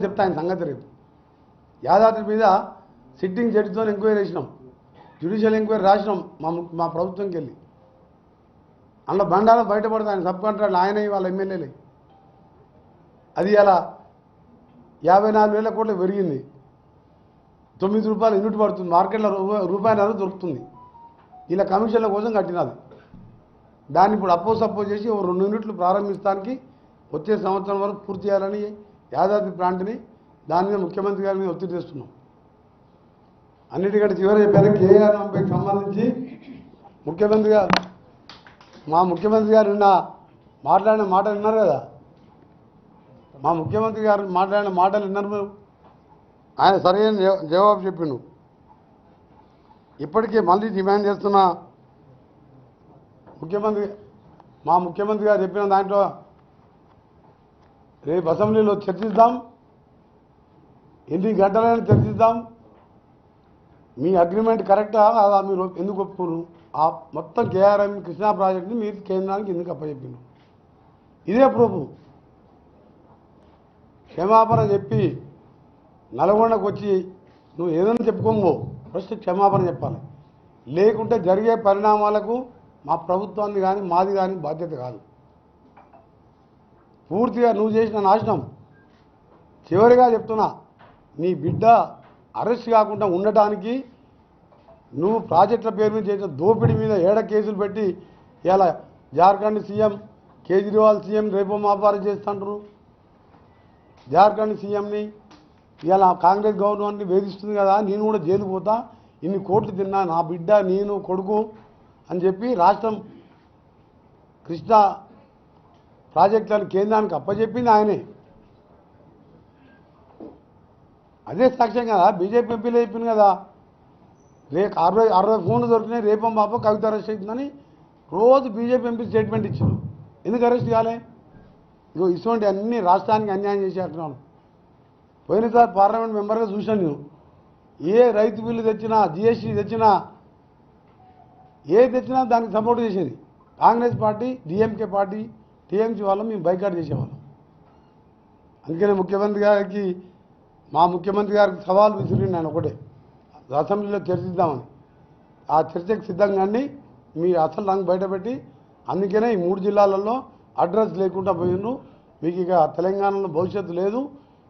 చెప్తా ఆయన సంగతి రేపు యాదాద్రి మీద సిట్టింగ్ జడ్జితో ఎంక్వైరీ చేసినాం, జ్యుడిషియల్ ఎంక్వైరీ రాసినాం మా ప్రభుత్వంకి వెళ్ళి. అందులో బండారం బయటపడుతుంది. ఆయన సబ్ కాంట్రాక్ట్లు ఆయన వాళ్ళ ఎమ్మెల్యేలే. అది అలా 54,000 కోట్లు పెరిగింది. 9 రూపాయలు యూనిట్ పడుతుంది. మార్కెట్లో రూపాయన్నర దొరుకుతుంది. ఇలా కమిషన్ల కోసం కట్టినది. దాన్ని ఇప్పుడు సపోజ్ చేసి 2 యూనిట్లు ప్రారంభించడానికి వచ్చే సంవత్సరం వరకు పూర్తి చేయాలని యాదాద్రి ప్లాంట్ని దాని మీద ముఖ్యమంత్రి గారి మీద ఒత్తిడి చేస్తున్నాం. అన్నిటికంటే చివరి చెప్పాను, కేఆర్ఎంపైకి సంబంధించి మా ముఖ్యమంత్రి గారు నిన్న మాట్లాడిన మాటలు విన్నారు కదా. మా ముఖ్యమంత్రి గారు మాట్లాడిన మాటలు విన్నారు మీరు. ఆయన సరైన జవాబు చెప్పిండు. ఇప్పటికే మళ్ళీ డిమాండ్ చేస్తున్న మా ముఖ్యమంత్రి గారు చెప్పిన దాంట్లో రేపు అసెంబ్లీలో చర్చిద్దాం, ఎన్ని గంటలైనా చర్చిద్దాం. మీ అగ్రిమెంట్ కరెక్టా అదా, మీరు ఎందుకు ఒప్పుకోరు? ఆ మొత్తం కేఆర్ఎం కృష్ణా ప్రాజెక్టుని మీరు కేంద్రానికి ఎందుకు అప్పచెప్పిండు? ఇదే ప్రూఫ్. క్షమాపణ చెప్పి నల్గొండకు వచ్చి నువ్వు ఏదైనా చెప్పుకోమో ఫస్ట్ క్షమాపణ చెప్పాలి. లేకుంటే జరిగే పరిణామాలకు మా ప్రభుత్వాన్ని కానీ మాది కానీ బాధ్యత కాదు. పూర్తిగా నువ్వు చేసిన నాశనం. చివరిగా చెప్తున్నా, నీ బిడ్డ అరెస్ట్ కాకుండా ఉండటానికి నువ్వు ప్రాజెక్టుల పేరు మీద చేసిన దోపిడీ మీద 7 కేసులు పెట్టి ఇలా జార్ఖండ్ సీఎం కేజ్రీవాల్ సీఎం రేపో మాపారం చేస్తుంటారు. జార్ఖండ్ సీఎంని ఇలా కాంగ్రెస్ గవర్నమెంట్ని వేధిస్తుంది కదా, నేను కూడా జైలు పోతా, ఇన్ని కోట్లు తిన్నా, నా బిడ్డ నేను కొడుకు అని చెప్పి రాష్ట్రం కృష్ణా ప్రాజెక్టులను కేంద్రానికి అప్పచెప్పింది ఆయనే. అదే సాక్ష్యం కదా. బీజేపీ ఎంపీలు చెప్పింది కదా, రేపు 60 ఫోన్లు దొరికినాయి, రేపం పాప కవిత అరెస్ట్ అవుతుందని రోజు బీజేపీ ఎంపీ స్టేట్మెంట్ ఇచ్చారు. ఎందుకు అరెస్ట్ కాలే? ఇగో ఇటువంటి అన్ని రాష్ట్రానికి అన్యాయం చేసేస్తున్నాను. పోయినసారి పార్లమెంట్ మెంబర్గా చూశాను నేను. ఏ రైతు బిల్లు తెచ్చినా, జిఎస్టీ తెచ్చినా, ఏది తెచ్చినా దానికి సపోర్ట్ చేసేది Congress party, DMK party, TMC వాళ్ళం మేము బైకాట్ చేసేవాళ్ళం. అందుకనే మా ముఖ్యమంత్రి గారికి సవాల్ విసిరింది నేను ఒకటే, అసెంబ్లీలో చర్చిద్దామని. ఆ చర్చకు సిద్ధంగా మీ అసలు రంగు బయటపెట్టి, అందుకనే ఈ 3 జిల్లాలలో అడ్రస్ లేకుండా పోయిండ్రు. మీకు ఇక తెలంగాణలో భవిష్యత్తు లేదు.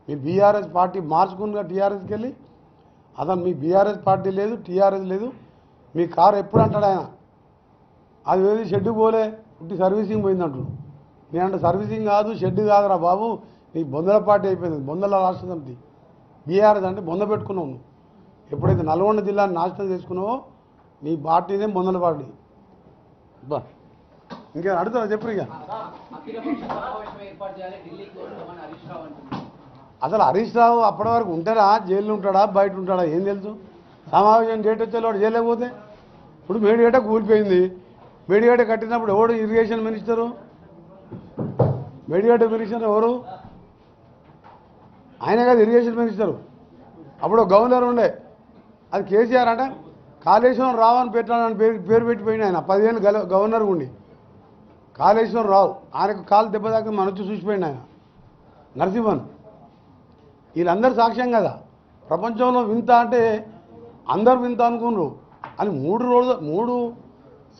మీ బీఆర్ఎస్ పార్టీ మార్చుకునిగా టీఆర్ఎస్కి వెళ్ళి, అసలు మీ బీఆర్ఎస్ పార్టీ లేదు, టీఆర్ఎస్ లేదు. మీ కారు ఎప్పుడు అంటాడు ఆయన, అది వేది షెడ్డు పోలే, పుట్టి సర్వీసింగ్ పోయిందంటాడు. నేనంటే సర్వీసింగ్ కాదు, షెడ్ కాదురా బాబు, నీ బొందల పార్టీ అయిపోయింది, బొందల రాష్ట్ర సమితి. బీఆర్ఎస్ అంటే బొంద పెట్టుకున్నావు. ఎప్పుడైతే నల్గొండ జిల్లాని నాశనం చేసుకున్నావో నీ పార్టీనే బొందల పార్టీ. బా ఇంకా అడుగుతా చెప్పు. ఇక అసలు హరీష్ రావు అప్పటి వరకు ఉంటారా, జైల్లో ఉంటాడా, బయట ఉంటాడా, ఏం తెలుసు? సమావేశం డేట్ వచ్చేవాడు జైలు పోతే. ఇప్పుడు మేడిగడ్డ కూలిపోయింది. మేడిగడ్డ కట్టినప్పుడు ఎవడు ఇరిగేషన్ మినిస్టరు? మేడిగడ్డ మినిస్టర్ ఎవరు? ఆయన కాదు ఇరిగేషన్ మినిస్టరు. అప్పుడు గవర్నర్ ఉండే, అది కేసీఆర్. అంటే కాళేశ్వరం రావు అని పెట్టాలని పేరు పెట్టిపోయింది ఆయన. 10 ఏళ్ళు గవర్నర్ ఉండి కాళేశ్వరం రావు. ఆయనకు కాలు దెబ్బ దాకా మనొచ్చి చూసిపోయింది ఆయన. నరసింహన్ వీళ్ళందరూ సాక్ష్యం కదా. ప్రపంచంలో వింత అంటే అందరు వింత అనుకున్నారు అని 3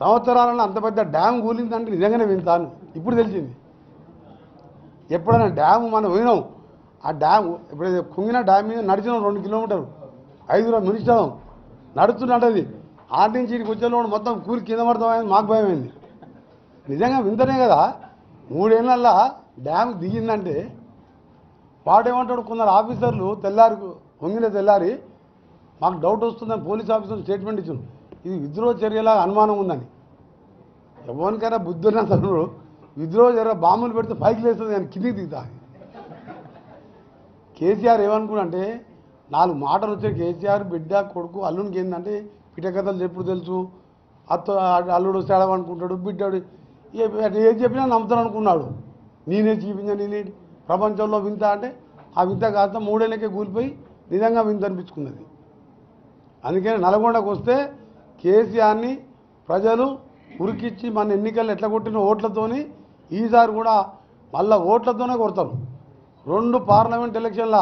సంవత్సరాలను అంత పెద్ద డ్యామ్ కూలిందంటే నిజంగానే వింత అని ఇప్పుడు తెలిసింది. ఎప్పుడైనా డ్యామ్ మనం పోయినాం, ఆ డ్యామ్ ఎప్పుడైతే కుంగిన డ్యామ్ మీద నడిచినాం 2 కిలోమీటర్లు, 5 మినిస్టర్ నడుస్తున్నది. ఆటి నుంచి ఇక్కడికి వచ్చేలోడు మొత్తం కూలి కింద పడతామని మాకు భయమైంది. నిజంగా వింతనే కదా. 3 ఏళ్ళల్లో డ్యామ్ దిగిందంటే వాడేమంటాడు, కొందరు ఆఫీసర్లు తెల్లారి మాకు డౌట్ వస్తుందని పోలీస్ ఆఫీసర్లు స్టేట్మెంట్ ఇచ్చారు. ఇది విద్రోహ చర్యలా అనుమానం ఉందని. ఎవరికైనా బుద్ధున్న తను విద్రోహ చర్య బాంబులు పెడితే పైకి లేస్తుంది కానీ కిందికి దిగుతా. కేసీఆర్ ఏమనుకున్నంటే 4 మాటలు వచ్చాయి. కేసీఆర్ బిడ్డ కొడుకు అల్లునికి ఏంటంటే పిటకథలు చెప్పుడు తెలుసు, అల్లుడు వస్తే అడవనుకుంటాడు, బిడ్డాడు ఏది చెప్పినా నమ్ముతాను అనుకున్నాడు. నేనే చూపించాను, నేనే ప్రపంచంలో వింత అంటే ఆ వింత కాస్త 3 ఏళ్ళకే కూలిపోయి నిజంగా వింత అనిపించుకున్నది. అందుకని నల్గొండకు వస్తే కేసీఆర్ని ప్రజలు ఉరికిచ్చి మన ఎన్నికలు ఎట్లా కొట్టిన ఓట్లతోని ఈసారి కూడా మళ్ళీ ఓట్లతోనే కొడతారు. 2 పార్లమెంట్ ఎలక్షన్ల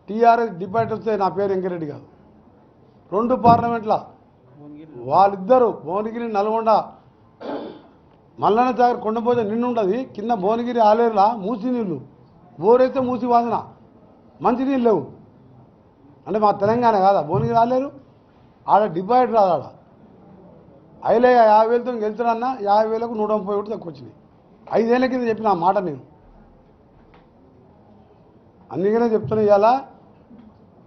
టీఆర్ఎస్ డిబేట్ వస్తే నా పేరు వెంకరెడ్డి కాదు. 2 పార్లమెంట్ల వాళ్ళిద్దరూ భువనగిరి నల్గొండ మల్లన్న సాగర్ కొండపోతే నిండుంటుంది, కింద భువనగిరి ఆలేరులా మూసి నీళ్ళు, బోరైతే మూసి వాసన, మంచినీళ్ళు లేవు. అంటే మా తెలంగాణ కాదా భువనగిరి ఆలేరు? ఆడ డిబేట్ రాదు. ఆడ అయిలే 50,000తో గెలుచుడన్నా 50,000కు 130 ఓట్లు తక్కువ వచ్చినాయి. 5 ఏళ్ల కింద చెప్పిన ఆ మాట నేను. అందుకనే చెప్తున్నా, ఇవాళ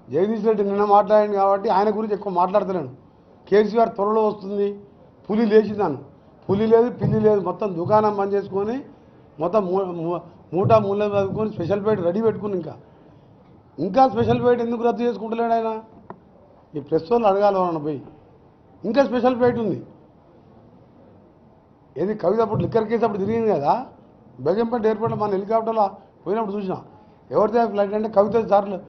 జగదీష్ రెడ్డి నిన్న మాట్లాడింది కాబట్టి ఆయన గురించి ఎక్కువ మాట్లాడతలేను. కేసీఆర్ త్వరలో వస్తుంది, పులి లేచిందాను, పులి లేదు పిల్లి లేదు, మొత్తం దుకాణం బంద్ చేసుకొని మొత్తం మూటా మూల చదువుకొని స్పెషల్ ఫైట్ రెడీ పెట్టుకుని ఇంకా స్పెషల్ ఫైట్ ఎందుకు రద్దు చేసుకుంటలేడు ఆయన? ఈ ప్రెస్ వాళ్ళు అడగాలి వాళ్ళని పోయి. ఇంకా స్పెషల్ ఫైట్ ఉంది. ఏది కవిత అప్పుడు లిక్కర్ కేసు అప్పుడు తిరిగింది కదా, బేగంపేట ఎయిర్పోర్ట్లో మన హెలికాప్టర్లో పోయినప్పుడు చూసినా. ఎవరిదే ఫ్లైట్ అంటే కవిత సార్లు